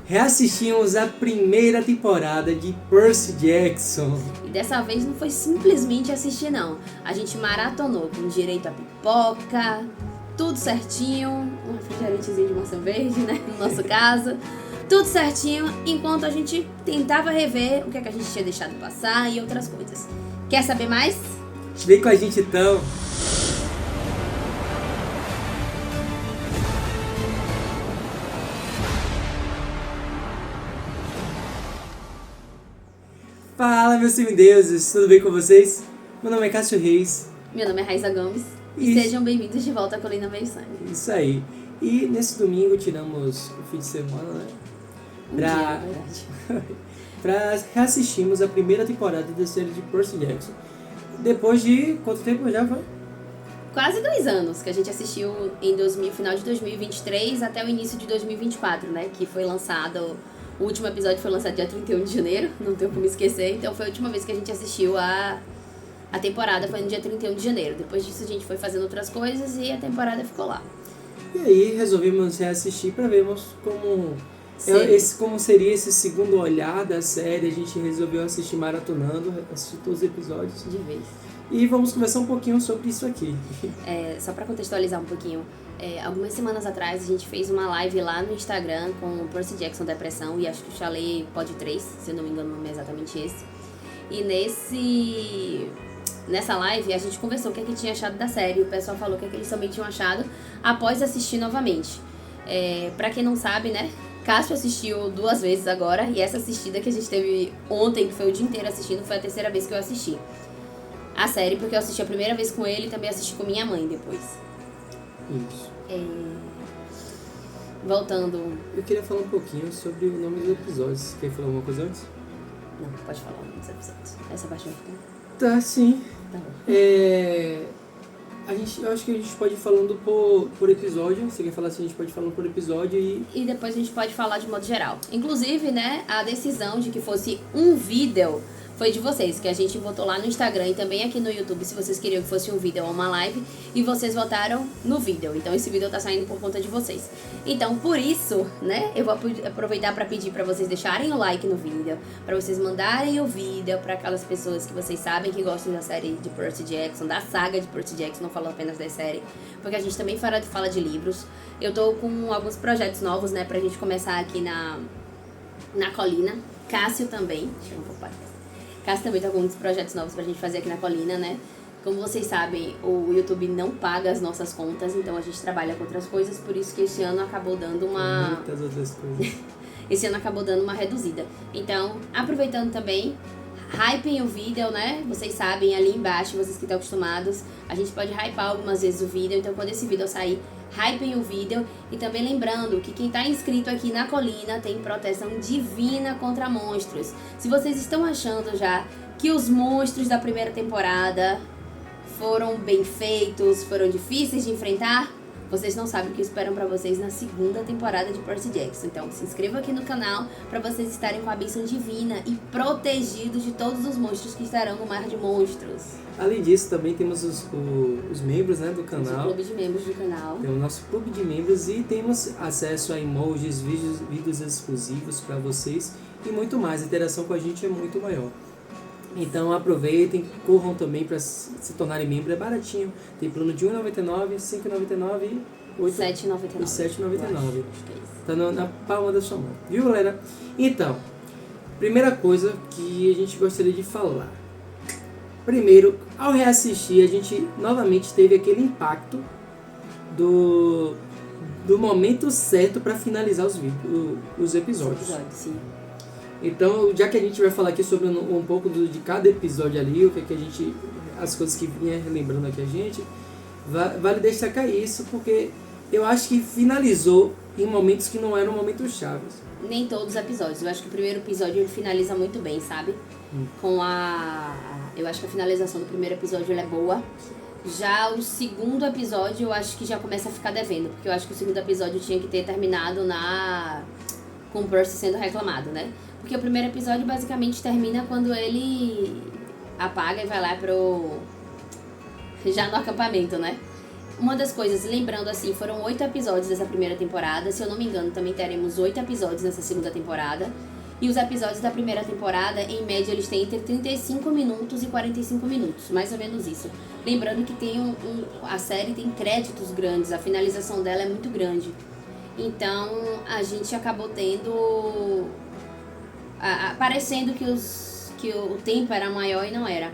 reassistimos a primeira temporada de Percy Jackson. E dessa vez não foi simplesmente assistir, não. A gente maratonou com direito a pipoca, tudo certinho, um refrigerantezinho de maçã verde, né, no nosso caso. Tudo certinho, enquanto a gente tentava rever o que a gente tinha deixado passar e outras coisas. Quer saber mais? Vem com a gente então. Fala, meus semideuses, tudo bem com vocês? Meu nome é Cássio Reis. Meu nome é Raíssa Gomes e sejam bem-vindos de volta à Colina Meio Sangue. Isso aí. E nesse domingo tiramos o fim de semana, né? Pra reassistirmos a primeira temporada da série de Percy Jackson. Depois de quanto tempo já foi? Quase 2 anos que a gente assistiu em final de 2023 até o início de 2024, né? Que foi lançado, o último episódio foi lançado dia 31 de janeiro, não tenho como esquecer. Então foi a última vez que a gente assistiu a temporada, foi no dia 31 de janeiro. Depois disso a gente foi fazendo outras coisas e a temporada ficou lá. E aí resolvemos reassistir para vermos como seria esse segundo olhar da série. A gente resolveu assistir maratonando, assistir todos os episódios. De vez. E vamos conversar um pouquinho sobre isso aqui. Só para contextualizar um pouquinho, algumas semanas atrás a gente fez uma live lá no Instagram com o Percy Jackson Depressão e acho que o Chalet Pod 3, se eu não me engano o nome é exatamente esse. E nessa live a gente conversou o que tinha achado da série. O pessoal falou o que eles também tinham achado após assistir novamente. Pra quem não sabe, né, Cássio assistiu 2 vezes agora, e essa assistida que a gente teve ontem, que foi o dia inteiro assistindo, foi a 3ª vez que eu assisti a série, porque eu assisti a primeira vez com ele e também assisti com minha mãe depois. Isso. Voltando... Eu queria falar um pouquinho sobre o nome dos episódios. Quer falar alguma coisa antes? Não, pode falar o nome dos episódios. Essa parte vai ficar... Tá, sim. Tá bom. Eu acho que a gente pode ir falando por episódio. Você quer falar assim, a gente pode ir falando por episódio e depois a gente pode falar de modo geral. Inclusive, né, a decisão de que fosse um vídeo foi de vocês, que a gente votou lá no Instagram e também aqui no YouTube, se vocês queriam que fosse um vídeo ou uma live, e vocês votaram no vídeo. Então esse vídeo tá saindo por conta de vocês. Então, por isso, né, eu vou aproveitar para pedir para vocês deixarem o like no vídeo, para vocês mandarem o vídeo para aquelas pessoas que vocês sabem que gostam da série de Percy Jackson, da saga de Percy Jackson, não falo apenas da série, porque a gente também fala de livros. Eu tô com alguns projetos novos, né, pra gente começar aqui na Colina. Cássio também, deixa eu ver. Cássio também tá com muitos projetos novos pra gente fazer aqui na Colina, né? Como vocês sabem, o YouTube não paga as nossas contas, então a gente trabalha com outras coisas, por isso que esse ano acabou dando uma... Muitas outras coisas. Esse ano acabou dando uma reduzida. Então, aproveitando também, hypem o vídeo, né? Vocês sabem, ali embaixo, vocês que estão acostumados, a gente pode hypar algumas vezes o vídeo, então quando esse vídeo sair, hypem o vídeo. E também lembrando que quem tá inscrito aqui na Colina tem proteção divina contra monstros. Se vocês estão achando já que os monstros da primeira temporada foram bem feitos, foram difíceis de enfrentar, vocês não sabem o que esperam pra vocês na segunda temporada de Percy Jackson. Então se inscreva aqui no canal pra vocês estarem com a bênção divina e protegidos de todos os monstros que estarão no Mar de Monstros. Além disso, também temos os membros, né, do canal. O clube de membros do canal. Tem o nosso clube de membros e temos acesso a emojis, vídeos exclusivos para vocês e muito mais. A interação com a gente é muito maior. Então aproveitem, corram também para se tornarem membros, é baratinho. Tem plano de R$1,99, R$5,99 e R$7,99. Tá na palma da sua mão, viu, galera? Então, primeira coisa que a gente gostaria de falar. Primeiro, ao reassistir, a gente novamente teve aquele impacto do momento certo para finalizar os episódios. Sim. Então, já que a gente vai falar aqui sobre um pouco de cada episódio ali, o que a gente, as coisas que vinha relembrando aqui a gente, vale destacar isso, porque eu acho que finalizou em momentos que não eram momentos chaves. Nem todos os episódios. Eu acho que o primeiro episódio ele finaliza muito bem, sabe? Eu acho que a finalização do primeiro episódio ela é boa. Já o segundo episódio eu acho que já começa a ficar devendo, porque eu acho que o segundo episódio tinha que ter terminado com o Percy sendo reclamado, né? Porque o primeiro episódio basicamente termina quando ele apaga e vai lá já no acampamento, né? uma das coisas, lembrando assim, foram 8 episódios dessa primeira temporada. Se eu não me engano, também teremos 8 episódios nessa segunda temporada. E os episódios da primeira temporada, em média, eles têm entre 35 minutos e 45 minutos. Mais ou menos isso. Lembrando que tem a série tem créditos grandes, a finalização dela é muito grande. Então, a gente acabou tendo... parecendo que o tempo era maior e não era.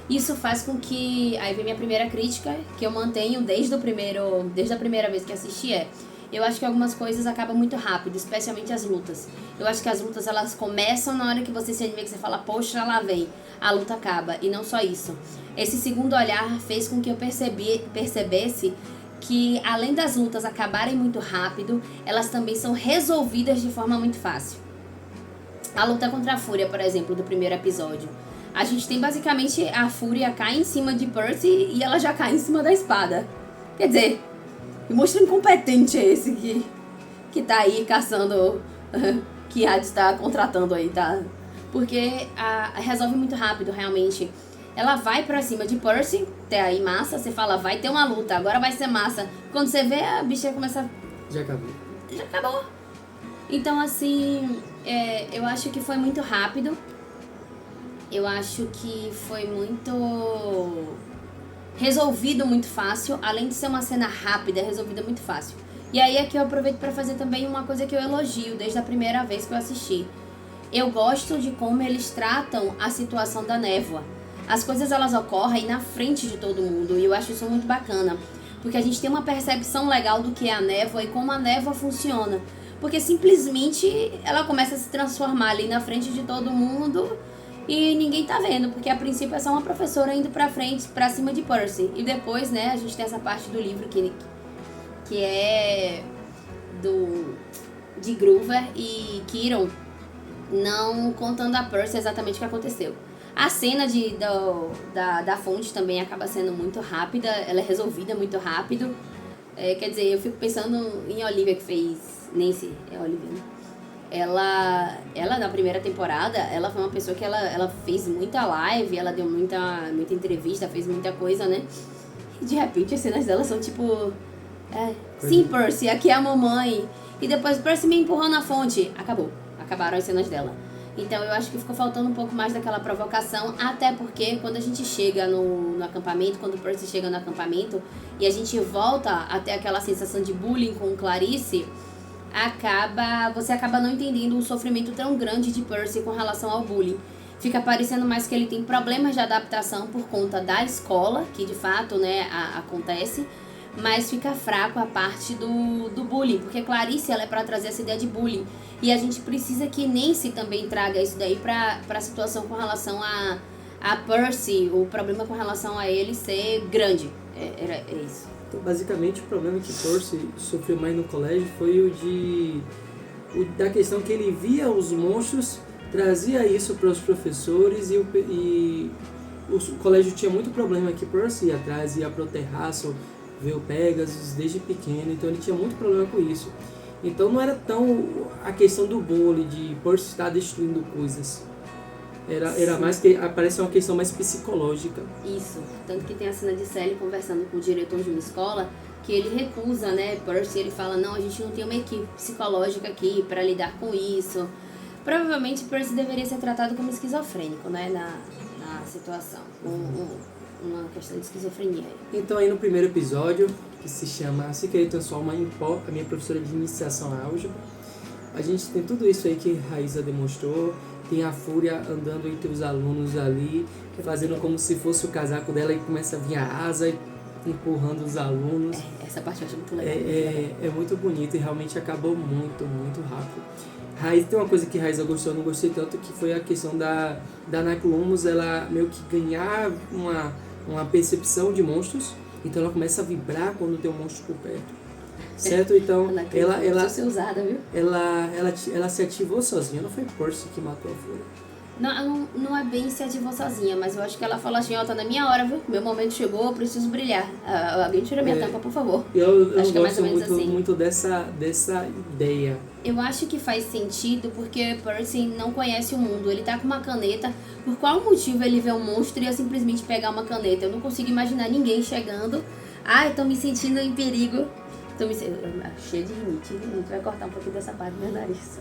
Isso faz com que... Aí vem minha primeira crítica, que eu mantenho desde a primeira vez que assisti, eu acho que algumas coisas acabam muito rápido, especialmente as lutas. Eu acho que as lutas, elas começam na hora que você se anima, que você fala, poxa, lá vem. A luta acaba. E não só isso. Esse segundo olhar fez com que eu percebesse que, além das lutas acabarem muito rápido, elas também são resolvidas de forma muito fácil. A luta contra a Fúria, por exemplo, do primeiro episódio. A gente tem basicamente a Fúria cai em cima de Percy e ela já cai em cima da espada. Quer dizer, que monstro incompetente é esse que tá aí caçando, que Hades tá contratando aí, tá? Porque resolve muito rápido, realmente. Ela vai pra cima de Percy, até aí massa, você fala, vai ter uma luta, agora vai ser massa. Quando você vê, a bicha começa... Já acabou. Já acabou. Então, assim, eu acho que foi muito rápido. Eu acho que foi muito... resolvido muito fácil, além de ser uma cena rápida, resolvida muito fácil. E aí aqui eu aproveito para fazer também uma coisa que eu elogio desde a primeira vez que eu assisti. Eu gosto de como eles tratam a situação da névoa. As coisas, elas ocorrem na frente de todo mundo e eu acho isso muito bacana, porque a gente tem uma percepção legal do que é a névoa e como a névoa funciona. Porque simplesmente ela começa a se transformar ali na frente de todo mundo e ninguém tá vendo, porque a princípio é só uma professora indo pra frente, pra cima de Percy. E depois, né, a gente tem essa parte do livro que é de Groover e Kiron não contando a Percy exatamente o que aconteceu. A cena da fonte também acaba sendo muito rápida, ela é resolvida muito rápido. Quer dizer, eu fico pensando em Olivia, que fez Nancy, Olivia, né? Ela na primeira temporada, ela foi uma pessoa que ela fez muita live, ela deu muita entrevista, fez muita coisa, né? E de repente as cenas dela são tipo... sim, Percy, aqui é a mamãe. E depois Percy me empurrou na fonte. Acabaram as cenas dela. Então eu acho que ficou faltando um pouco mais daquela provocação, até porque quando a gente chega no acampamento, quando o Percy chega no acampamento e a gente volta até aquela sensação de bullying com Clarice, você acaba não entendendo o sofrimento tão grande de Percy com relação ao bullying. Fica parecendo mais que ele tem problemas de adaptação por conta da escola, que de fato, né, acontece, mas fica fraco a parte do bullying, porque Clarice, ela é para trazer essa ideia de bullying, e a gente precisa que Nancy também traga isso daí para a situação com relação a Percy, o problema com relação a ele ser grande, é isso. Então, basicamente, o problema que Percy sofreu mais no colégio foi da questão que ele via os monstros, trazia isso para os professores e o colégio tinha muito problema que Percy ia atrás, ia pro terraço, ver o Pegasus desde pequeno, então ele tinha muito problema com isso. Então não era tão a questão do bullying, de Percy estar destruindo coisas. Era mais que parece uma questão mais psicológica. Isso, tanto que tem a cena de Sally conversando com o diretor de uma escola, que ele recusa, né, Percy, ele fala, não, a gente não tem uma equipe psicológica aqui para lidar com isso. Provavelmente Percy deveria ser tratado como esquizofrênico, né, na situação, uma questão de esquizofrenia. Então aí no primeiro episódio, que se chama Se Querer Transformar em Pó, a minha professora de iniciação à álgebra, a gente tem tudo isso aí que Raíza demonstrou. Tem a Fúria andando entre os alunos ali, fazendo como se fosse o casaco dela e começa a vir a asa empurrando os alunos. Essa parte eu acho muito legal. É muito bonito e realmente acabou muito, muito rápido. Raiz, tem uma coisa que Raiz eu não gostei tanto, que foi a questão da Naclumus, ela meio que ganhar uma percepção de monstros, então ela começa a vibrar quando tem um monstro por perto. Certo? Então, ela se ativou sozinha, não foi Percy que matou a Fúria. Não é bem se ativou sozinha, mas eu acho que ela falou assim, tá na minha hora, viu? Meu momento chegou, eu preciso brilhar. Alguém tira minha tampa, por favor. Eu acho que gosto muito dessa ideia. Eu acho que faz sentido porque Percy não conhece o mundo. Ele tá com uma caneta. Por qual motivo ele vê um monstro e ia simplesmente pegar uma caneta? Eu não consigo imaginar ninguém chegando Ah, eu tô me sentindo em perigo. Cheio de limite. A gente vai cortar um pouquinho dessa parte do meu nariz.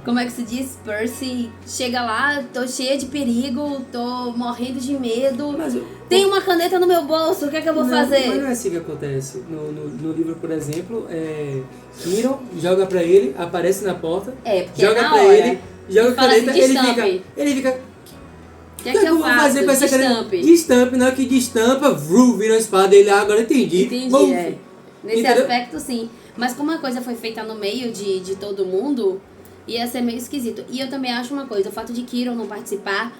Como é que se diz? Percy chega lá, tô cheia de perigo, tô morrendo de medo. Tem uma caneta no meu bolso, o que é que eu vou fazer? Mas não é assim que acontece. No livro, por exemplo, Kiron joga pra ele, aparece na porta, porque joga na pra hora, ele, joga a caneta, assim, ele fica. O que é que eu faço? Fazer com essa Destampe. Destampe, na hora que destampa, vira a espada dele, agora entendi. Entendi, Nesse Entendeu? aspecto, sim. Mas como a coisa foi feita no meio de todo mundo, ia ser meio esquisito. E eu também acho uma coisa, o fato de Kiron não participar,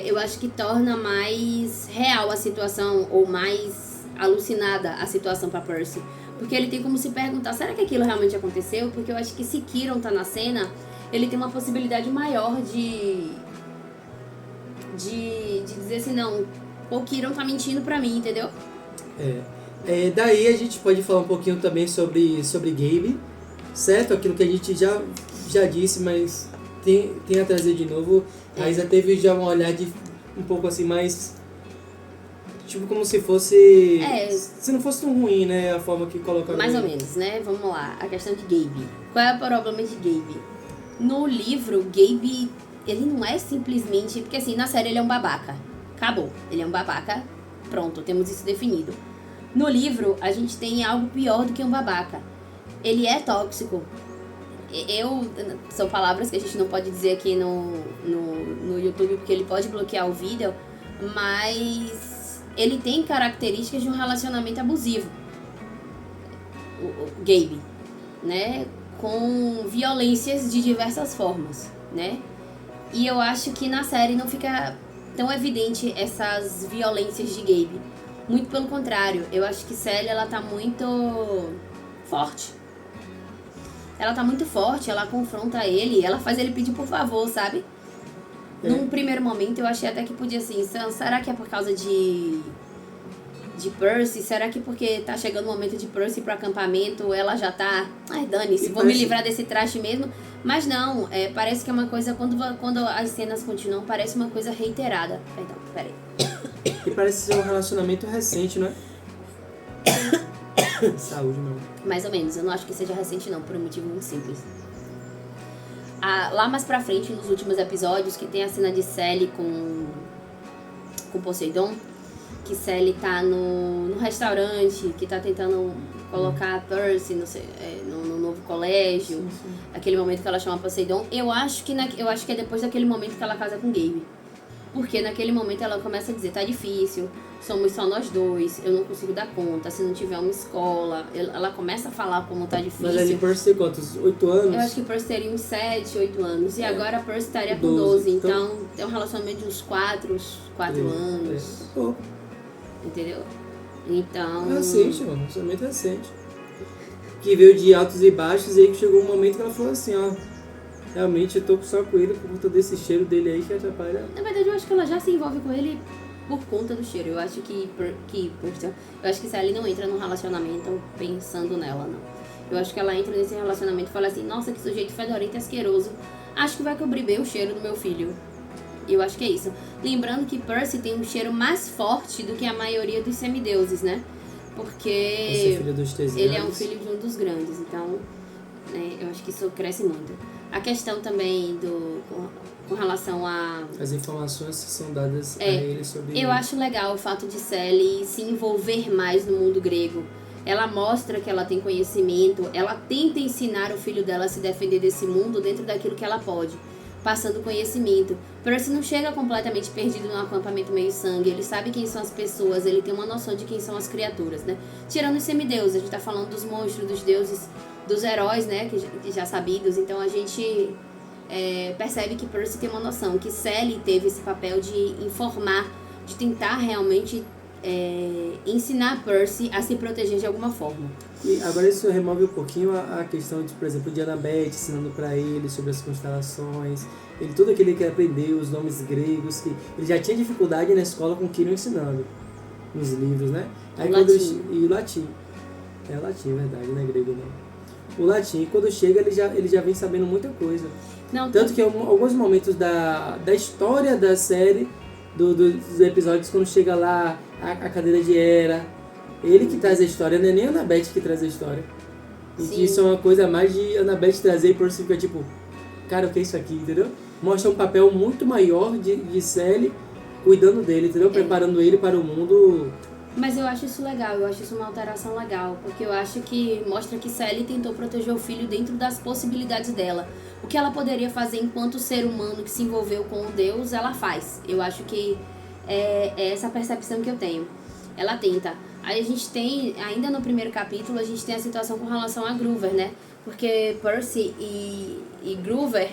eu acho que torna mais real a situação, ou mais alucinada a situação pra Percy. Porque ele tem como se perguntar, será que aquilo realmente aconteceu? Porque eu acho que se Kiron tá na cena, ele tem uma possibilidade maior de dizer assim, não, o Kiron tá mentindo pra mim, entendeu? Daí a gente pode falar um pouquinho também sobre Gabe, certo? Aquilo que a gente já disse, mas tem a trazer de novo. A Isa teve já um olhar um pouco assim mais... Tipo, como se fosse... Se não fosse tão ruim, né? A forma que colocaram... Mais ou menos, né? Vamos lá. A questão de Gabe. Qual é o problema de Gabe? No livro, Gabe, ele não é simplesmente... Porque assim, na série ele é um babaca. Acabou. Ele é um babaca. Pronto, temos isso definido. No livro, a gente tem algo pior do que um babaca. Ele é tóxico. São palavras que a gente não pode dizer aqui no YouTube, porque ele pode bloquear o vídeo, mas ele tem características de um relacionamento abusivo. O Gabe, né? Com violências de diversas formas, né? E eu acho que na série não fica tão evidente essas violências de Gabe. Muito pelo contrário, eu acho que Sally, ela tá muito forte. Ela tá muito forte, ela confronta ele, ela faz ele pedir por favor, sabe? Num primeiro momento eu achei até que podia assim, será que é por causa de Percy? Será que porque tá chegando o momento de Percy pro acampamento, ela já tá... Ai, dane-se, vou me livrar desse traste mesmo. Mas não, parece que é uma coisa, quando as cenas continuam, parece uma coisa reiterada. Perdão, peraí. E parece ser um relacionamento recente, não é? Saúde, não. Mais ou menos, eu não acho que seja recente não, por um motivo muito simples. Lá mais pra frente, nos últimos episódios, que tem a cena de Sally com Poseidon, que Sally tá no restaurante, que tá tentando colocar a Percy no novo colégio, sim. Aquele momento que ela chama Poseidon, eu acho que é depois daquele momento que ela casa com Gabe. Porque naquele momento ela começa a dizer, tá difícil, somos só nós dois, eu não consigo dar conta, se não tiver uma escola, ela começa a falar como tá difícil. Mas ali Percy tem quantos? 8 anos? Eu acho que Percy teria uns 7, 8 anos, e agora a Percy estaria com 12, então é um relacionamento de uns 4 anos. Entendeu? Então... É recente, mano, relacionamento recente. Que veio de altos e baixos, e aí que chegou um momento que ela falou assim, ó... Realmente eu tô só com ele por conta desse cheiro dele aí que atrapalha. Na verdade, eu acho que ela já se envolve com ele por conta do cheiro. Eu acho que Sally não entra num relacionamento pensando nela, não. Eu acho que ela entra nesse relacionamento e fala assim, nossa, que sujeito fedorento e asqueroso. Acho que vai cobrir bem o cheiro do meu filho. Eu acho que é isso. Lembrando que Percy tem um cheiro mais forte do que a maioria dos semideuses, né? Porque ele é um filho de um dos grandes, então eu acho que isso cresce muito. A questão também com relação as informações que são dadas a ele sobre... Eu acho legal o fato de Sally se envolver mais no mundo grego. Ela mostra que ela tem conhecimento, ela tenta ensinar o filho dela a se defender desse mundo dentro daquilo que ela pode, passando conhecimento. Percy não chega completamente perdido num acampamento meio sangue, ele sabe quem são as pessoas, ele tem uma noção de quem são as criaturas, né? Tirando os semideuses, a gente tá falando dos monstros, dos deuses, dos heróis, né, que já sabidos, então a gente percebe que Percy tem uma noção, que Sally teve esse papel de informar, de tentar realmente ensinar Percy a se proteger de alguma forma. E agora isso remove um pouquinho a questão de, por exemplo, de Annabeth ensinando pra ele sobre as constelações, tudo aquilo que ele aprendeu, os nomes gregos, que ele já tinha dificuldade na escola com o Kiron ensinando, nos livros, né? Aí e o latim. É o latim, é verdade, não é grego não. O latim, quando chega, ele já vem sabendo muita coisa. Não, tanto que em alguns momentos da história da série, dos episódios quando chega lá a cadeira de Hera. Ele que traz a história, não é nem a Annabeth que traz a história. E Sim. que isso é uma coisa mais de Annabeth trazer e Percy fica tipo, cara, o que é isso aqui, entendeu? Mostra um papel muito maior de Sally cuidando dele, entendeu? Preparando ele para o mundo. Mas eu acho isso legal, eu acho isso uma alteração legal, porque eu acho que mostra que Sally tentou proteger o filho dentro das possibilidades dela. O que ela poderia fazer enquanto ser humano que se envolveu com o Deus, ela faz. Eu acho que é essa percepção que eu tenho. Ela tenta. Aí a gente tem, ainda no primeiro capítulo, a gente tem a situação com relação a Groover, né? Porque Percy e Groover,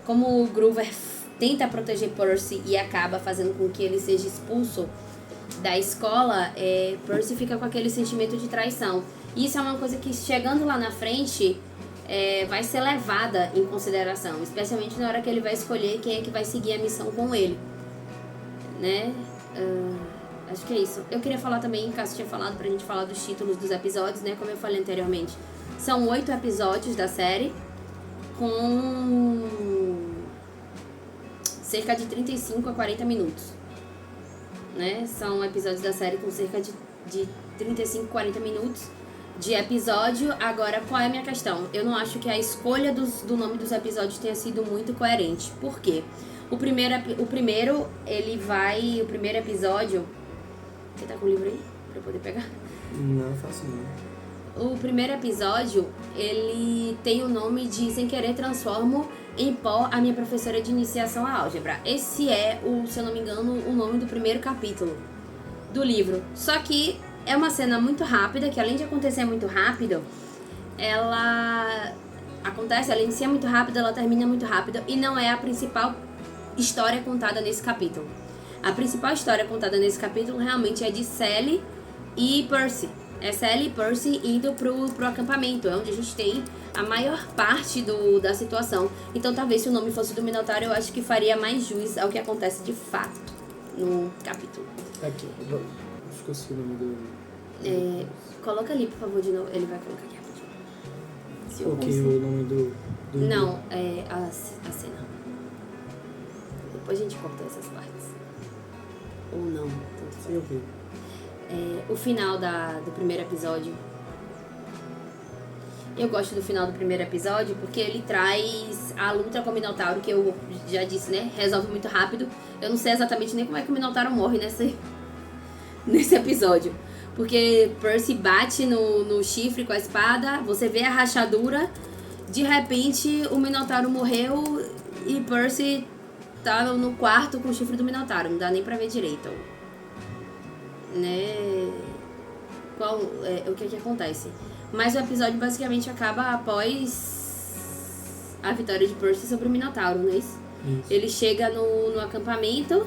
como o Groover tenta proteger Percy e acaba fazendo com que ele seja expulso da escola, Percy fica com aquele sentimento de traição. E isso é uma coisa que, chegando lá na frente, vai ser levada em consideração, especialmente na hora que ele vai escolher quem é que vai seguir a missão com ele, né? Acho que é isso. Eu queria falar também, Cássio tinha falado pra gente falar dos títulos dos episódios, né? Como eu falei anteriormente. São 8 episódios da série, com cerca de 35 a 40 minutos. Né? São episódios da série com cerca de 35 a 40 minutos de episódio. Agora, qual é a minha questão? Eu não acho que a escolha do nome dos episódios tenha sido muito coerente. Por quê? O primeiro episódio... Você tá com o livro aí? Pra eu poder pegar? Não, faço não. O primeiro episódio, ele tem o nome de Sem Querer Transformo em Pó a Minha Professora de Iniciação à Álgebra. Esse é, se eu não me engano, o nome do primeiro capítulo do livro. Só que é uma cena muito rápida, que além de acontecer muito rápido, ela inicia muito rápido, ela termina muito rápido, e não é a principal história contada nesse capítulo. A principal história contada nesse capítulo realmente é de Sally e Percy. É Sally e Percy indo pro acampamento, é onde a gente tem a maior parte da situação. Então talvez se o nome fosse do Minotauro, eu acho que faria mais jus ao que acontece de fato no capítulo. Aqui, esqueci o nome do... Coloca ali, por favor, de novo. Ele vai colocar aqui rapidinho. Se eu Coloquei consigo. o nome do... Não, é a cena. Depois a gente corta essas partes. Ou não. Tanto faz. Sim, ok. O final do primeiro episódio. Eu gosto do final do primeiro episódio porque ele traz a luta com o Minotauro, que eu já disse, né? Resolve muito rápido. Eu não sei exatamente nem como é que o Minotauro morre nesse episódio. Porque Percy bate no chifre com a espada, você vê a rachadura, de repente o Minotauro morreu e Percy tá no quarto com o chifre do Minotauro. Não dá nem pra ver direito. Né? O que acontece? Mas o episódio basicamente acaba após a vitória de Percy sobre o Minotauro, não é isso? Isso. Ele chega no acampamento.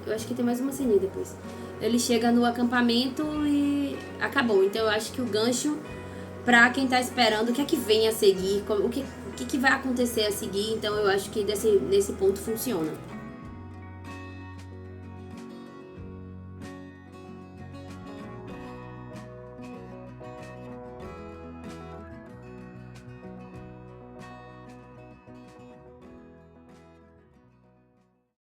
Eu acho que tem mais uma cena depois. Ele chega no acampamento e acabou. Então eu acho que o gancho, pra quem tá esperando o que é que vem a seguir, o que vai acontecer a seguir, então eu acho que nesse ponto funciona.